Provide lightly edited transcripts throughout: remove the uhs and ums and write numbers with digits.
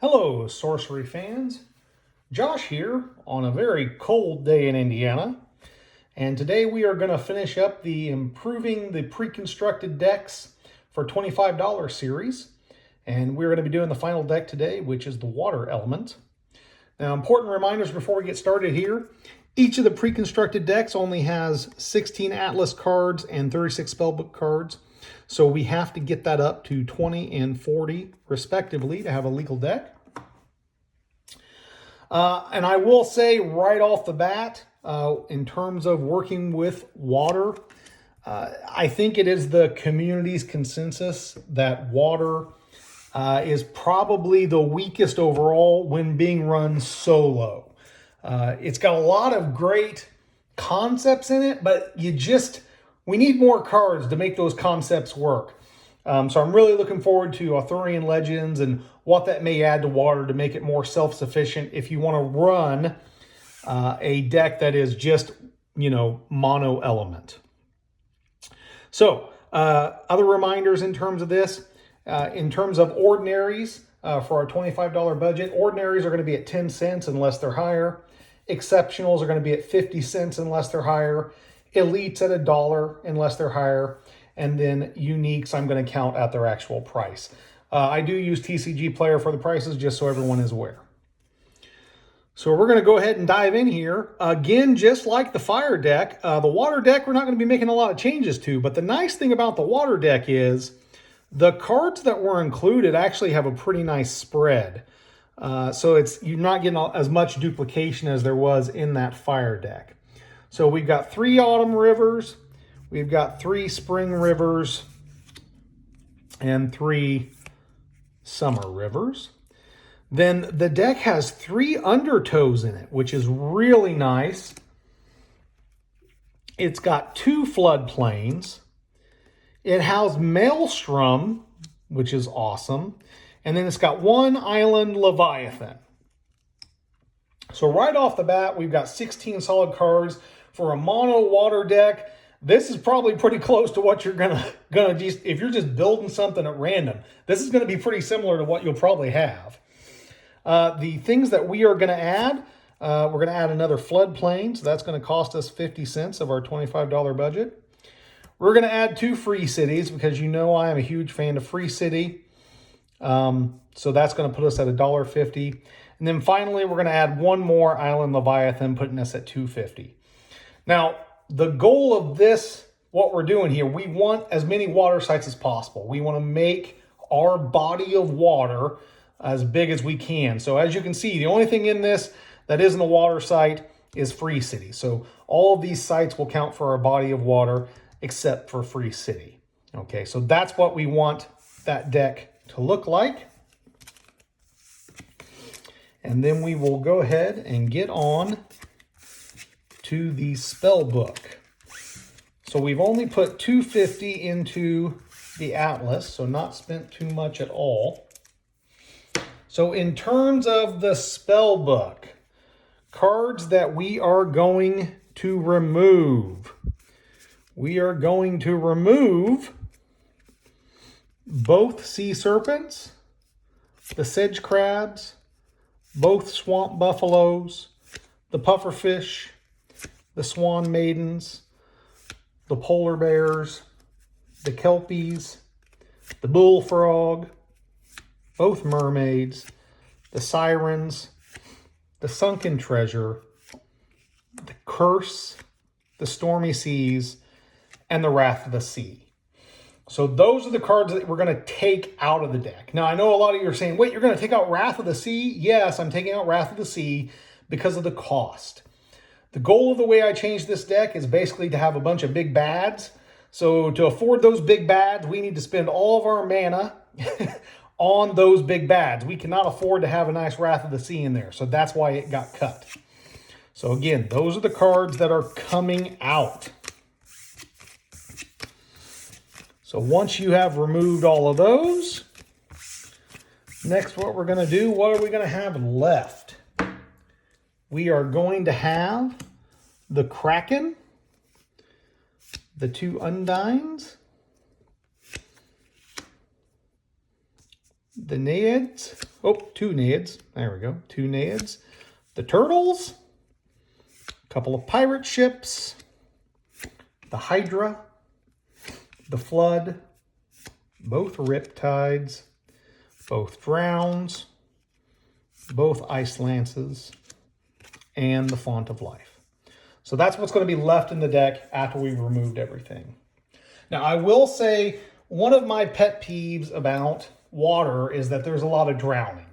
Hello, sorcery fans. Josh here on a very cold day in Indiana. And today we are going to finish up the Improving the Pre-Constructed Decks for $25 series. And we're going to be doing the final deck today, which is the Water Element. Now, important reminders before we get started here. Each of the pre-constructed decks only has 16 Atlas cards and 36 spellbook cards. So we have to get that up to 20 and 40 respectively to have a legal deck. And I will say right off the bat, in terms of working with water, I think it is the community's consensus that water is probably the weakest overall when being run solo. It's got a lot of great concepts in it, but we need more cards to make those concepts work. So I'm really looking forward to Arthurian Legends and what that may add to water to make it more self-sufficient if you want to run a deck that is just, mono element. So other reminders in terms of this, in terms of ordinaries for our $25 budget, ordinaries are going to be at 10 cents unless they're higher. Exceptionals are going to be at 50 cents unless they're higher. Elites at $1 unless they're higher. And then uniques, I'm going to count at their actual price. I do use TCG Player for the prices just so everyone is aware. So we're going to go ahead and dive in here. Again, just like the fire deck, the water deck we're not going to be making a lot of changes to. But the nice thing about the water deck is the cards that were included actually have a pretty nice spread. So you're not getting as much duplication as there was in that fire deck. So we've got 3 autumn rivers, we've got 3 spring rivers, and 3 summer rivers. Then the deck has 3 undertows in it, which is really nice. It's got 2 floodplains. It has Maelstrom, which is awesome. And then it's got 1 island Leviathan. So right off the bat, we've got 16 solid cards for a mono water deck. This is probably pretty close to what you're gonna just, if you're just building something at random, this is gonna be pretty similar to what you'll probably have. The things that we are gonna add, we're gonna add another floodplain, so that's gonna cost us 50 cents of our $25 budget. We're gonna add 2 free cities because I am a huge fan of free city. So that's gonna put us at $1.50. And then finally, we're gonna add 1 more island Leviathan, putting us at $2.50. Now, the goal of this, what we're doing here, we want as many water sites as possible. We want to make our body of water as big as we can. So as you can see, the only thing in this that isn't a water site is Free City. So all of these sites will count for our body of water except for Free City. Okay, so that's what we want that deck to look like. And then we will go ahead and get on to the spell book. So we've only put $2.50 into the Atlas, so not spent too much at all. So in terms of the spell book, cards that we are going to remove. We are going to remove both sea serpents, the sedge crabs, both swamp buffaloes, the pufferfish, the swan maidens, the polar bears, the kelpies, the bullfrog, both mermaids, the sirens, the sunken treasure, the curse, the stormy seas, and the wrath of the sea. So those are the cards that we're going to take out of the deck. Now, I know a lot of you are saying, wait, you're going to take out Wrath of the Sea? Yes, I'm taking out Wrath of the Sea because of the cost. The goal of the way I changed this deck is basically to have a bunch of big bads. So to afford those big bads, we need to spend all of our mana on those big bads. We cannot afford to have a nice Wrath of the Sea in there. So that's why it got cut. So again, those are the cards that are coming out. So once you have removed all of those, next what we're going to do, what are we going to have left? We are going to have the Kraken, the 2 Undines, the Naiads, Oh, 2 Naiads. There we go. 2 Naiads. The turtles. A couple of pirate ships. The Hydra. The Flood. Both Riptides. Both Drowns. Both Ice Lances. And the Font of Life. So that's what's going to be left in the deck after we've removed everything. Now, I will say one of my pet peeves about water is that there's a lot of drowning.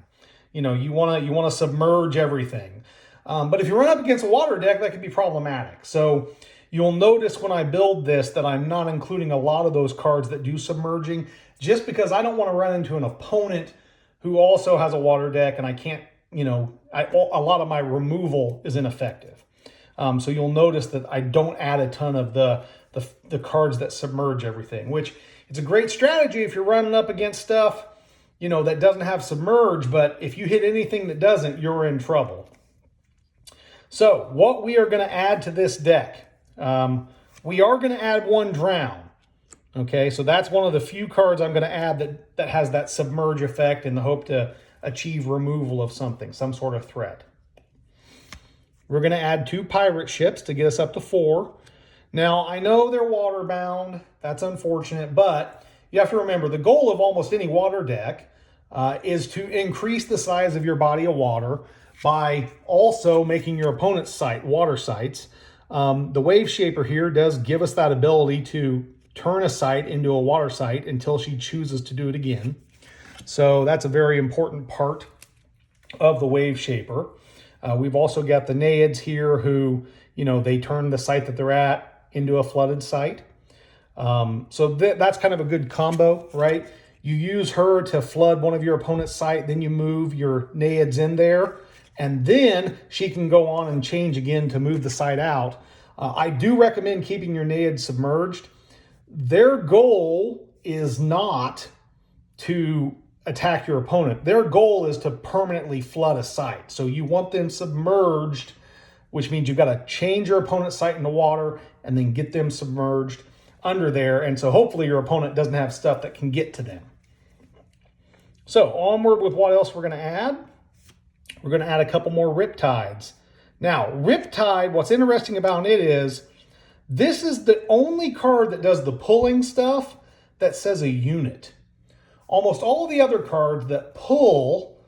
You know, you want to submerge everything. But if you run up against a water deck, that can be problematic. So you'll notice when I build this that I'm not including a lot of those cards that do submerging, just because I don't want to run into an opponent who also has a water deck and I can't, you know, a lot of my removal is ineffective. So you'll notice that I don't add a ton of the cards that submerge everything, which it's a great strategy if you're running up against stuff, you know, that doesn't have submerge, but if you hit anything that doesn't, you're in trouble. So what we are going to add to this deck, we are going to add 1 drown. Okay, so that's one of the few cards I'm going to add that has that submerge effect in the hope to achieve removal of something, some sort of threat. We're going to add 2 pirate ships to get us up to 4. Now, I know they're water bound. That's unfortunate, but you have to remember the goal of almost any water deck is to increase the size of your body of water by also making your opponent's site water sites. The Wave Shaper here does give us that ability to turn a site into a water site until she chooses to do it again. So that's a very important part of the Wave Shaper. We've also got the Naiads here who, you know, they turn the site that they're at into a flooded site. So that's kind of a good combo, right? You use her to flood one of your opponent's site, then you move your Naiads in there, and then she can go on and change again to move the site out. I do recommend keeping your Naiads submerged. Their goal is not to attack your opponent. Their goal is to permanently flood a site. So you want them submerged, which means you've got to change your opponent's site into water and then get them submerged under there. And so hopefully your opponent doesn't have stuff that can get to them. So onward with what else we're going to add. We're going to add a couple more Riptides. Now, Riptide, what's interesting about it is this is the only card that does the pulling stuff that says a unit. Almost all of the other cards that pull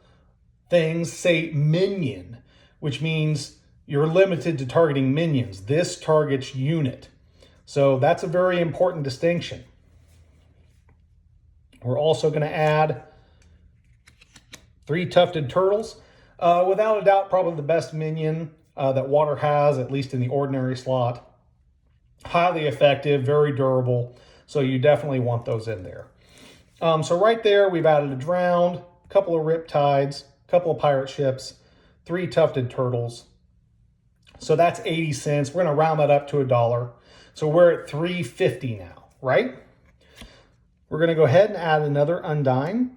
things say minion, which means you're limited to targeting minions. This targets unit. So that's a very important distinction. We're also going to add 3 Tufted Turtles. Without a doubt, probably the best minion that Water has, at least in the ordinary slot. Highly effective, very durable. So you definitely want those in there. So right there, we've added a Drowned, a couple of Riptides, a couple of pirate ships, 3 Tufted Turtles. So that's 80 cents. We're going to round that up to $1. So we're at $3.50 now, right? We're going to go ahead and add another Undying,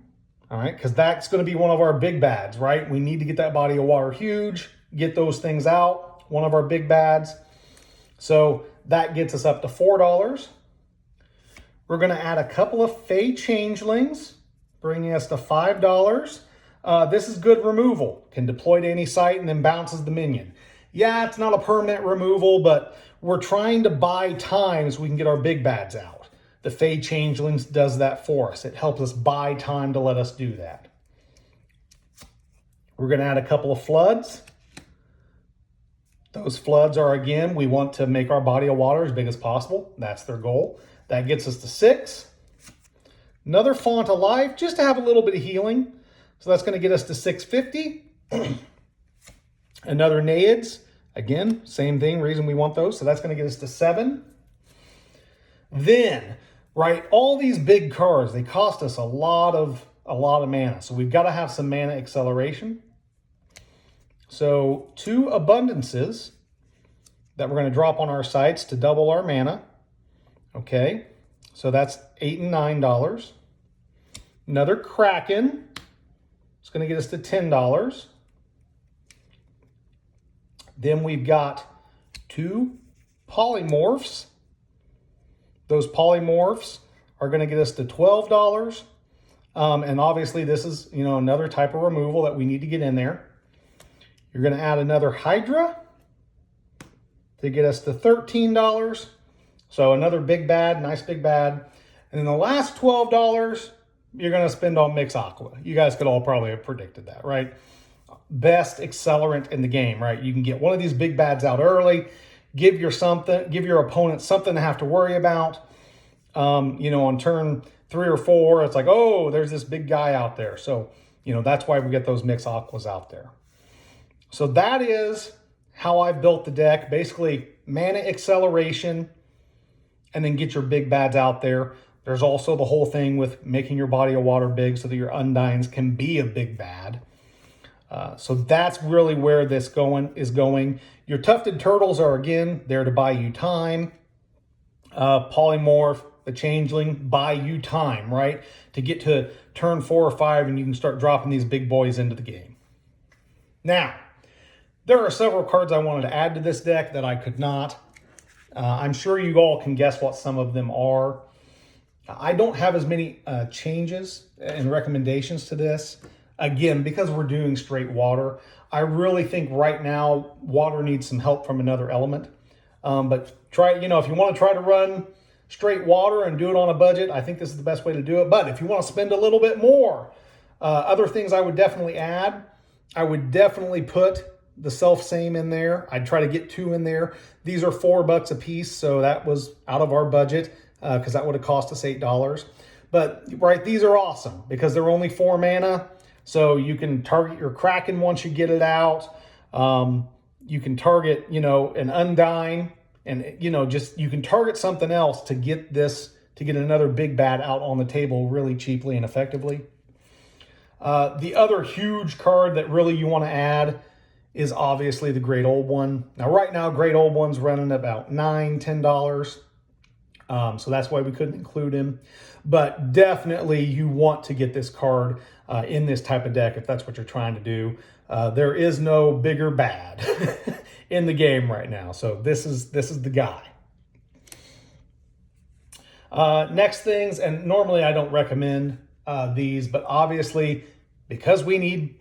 all right? Because that's going to be one of our big bads, right? We need to get that body of water huge, get those things out, one of our big bads. So that gets us up to $4. We're going to add a couple of Fey Changelings, bringing us to $5. This is good removal. Can deploy to any site and then bounces the minion. Yeah, it's not a permanent removal, but we're trying to buy time so we can get our big bads out. The Fey Changelings does that for us. It helps us buy time to let us do that. We're going to add a couple of Floods. Those Floods are, again, we want to make our body of water as big as possible. That's their goal. That gets us to $6. Another Font of Life, just to have a little bit of healing. So that's going to get us to $6.50. Another Naiads, again, same thing, reason we want those. So that's going to get us to $7. Then, right, all these big cards, they cost us a lot of mana. So we've got to have some mana acceleration. So 2 Abundances that we're going to drop on our sites to double our mana. Okay, so that's $8 and $9. Another Kraken. It's going to get us to $10. Then we've got 2 Polymorphs. Those Polymorphs are going to get us to $12. And obviously this is, another type of removal that we need to get in there. You're going to add another Hydra to get us to $13. So another big bad, nice big bad. And then the last $12, you're going to spend on Mix Aqua. You guys could all probably have predicted that, right? Best accelerant in the game, right? You can get one of these big bads out early, give your opponent something to have to worry about. On turn 3 or 4, it's like, oh, there's this big guy out there. So, that's why we get those Mix Aquas out there. So that is how I've built the deck. Basically, mana acceleration, and then get your big bads out there. There's also the whole thing with making your body of water big so that your Undines can be a big bad. So that's really where this is going. Your Tufted Turtles are, again, there to buy you time. Polymorph, the Changeling, buy you time, right? To get to turn 4 or 5 and you can start dropping these big boys into the game. Now, there are several cards I wanted to add to this deck that I could not. I'm sure you all can guess what some of them are. I don't have as many changes and recommendations to this. Again, because we're doing straight water, I really think right now water needs some help from another element. But try, if you want to try to run straight water and do it on a budget, I think this is the best way to do it. But if you want to spend a little bit more, other things I would definitely add. I would definitely put the self-same in there. I'd try to get 2 in there. These are $4 a piece, so that was out of our budget because that would have cost us $8. But right, these are awesome because they're only 4 mana, so you can target your Kraken once you get it out. You can target, an Undine, and you can target something else to get another big bad out on the table really cheaply and effectively. The other huge card that really you want to add is obviously the Great Old One. Now, right now, Great Old One's running about $9, $10. So that's why we couldn't include him. But definitely you want to get this card in this type of deck if that's what you're trying to do. There is no bigger bad in the game right now. So this is the guy. Next things, and normally I don't recommend these, but obviously because we need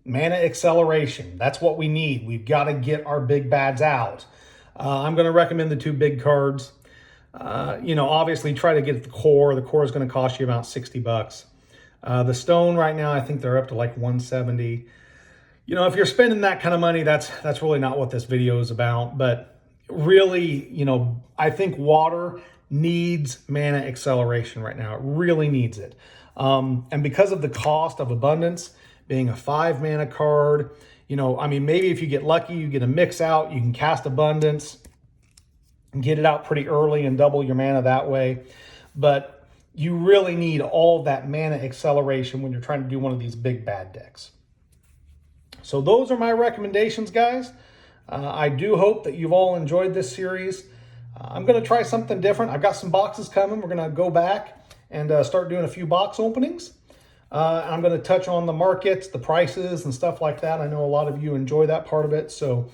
mana acceleration, that's what we need. We've got to get our big bads out. I'm going to recommend the 2 big cards. Obviously try to get the core. The core is going to cost you about $60. The stone right now, I think they're up to like $170. If you're spending that kind of money, that's really not what this video is about. But really, I think water needs mana acceleration right now. It really needs it. And because of the cost of abundance being a 5 mana card, maybe if you get lucky, you get a mix out, you can cast abundance and get it out pretty early and double your mana that way. But you really need all that mana acceleration when you're trying to do one of these big bad decks. So those are my recommendations, guys. I do hope that you've all enjoyed this series. I'm going to try something different. I've got some boxes coming. We're going to go back and start doing a few box openings. I'm going to touch on the markets, the prices, and stuff like that. I know a lot of you enjoy that part of it, so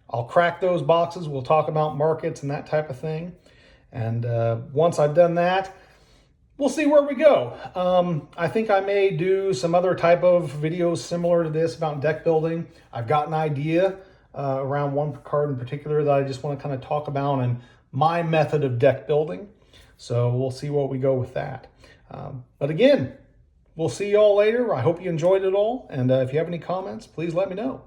I'll crack those boxes. We'll talk about markets and that type of thing. And once I've done that, we'll see where we go. I think I may do some other type of videos similar to this about deck building. I've got an idea around one card in particular that I just want to kind of talk about and my method of deck building. So we'll see where we go with that. But again, we'll see you all later. I hope you enjoyed it all. And if you have any comments, please let me know.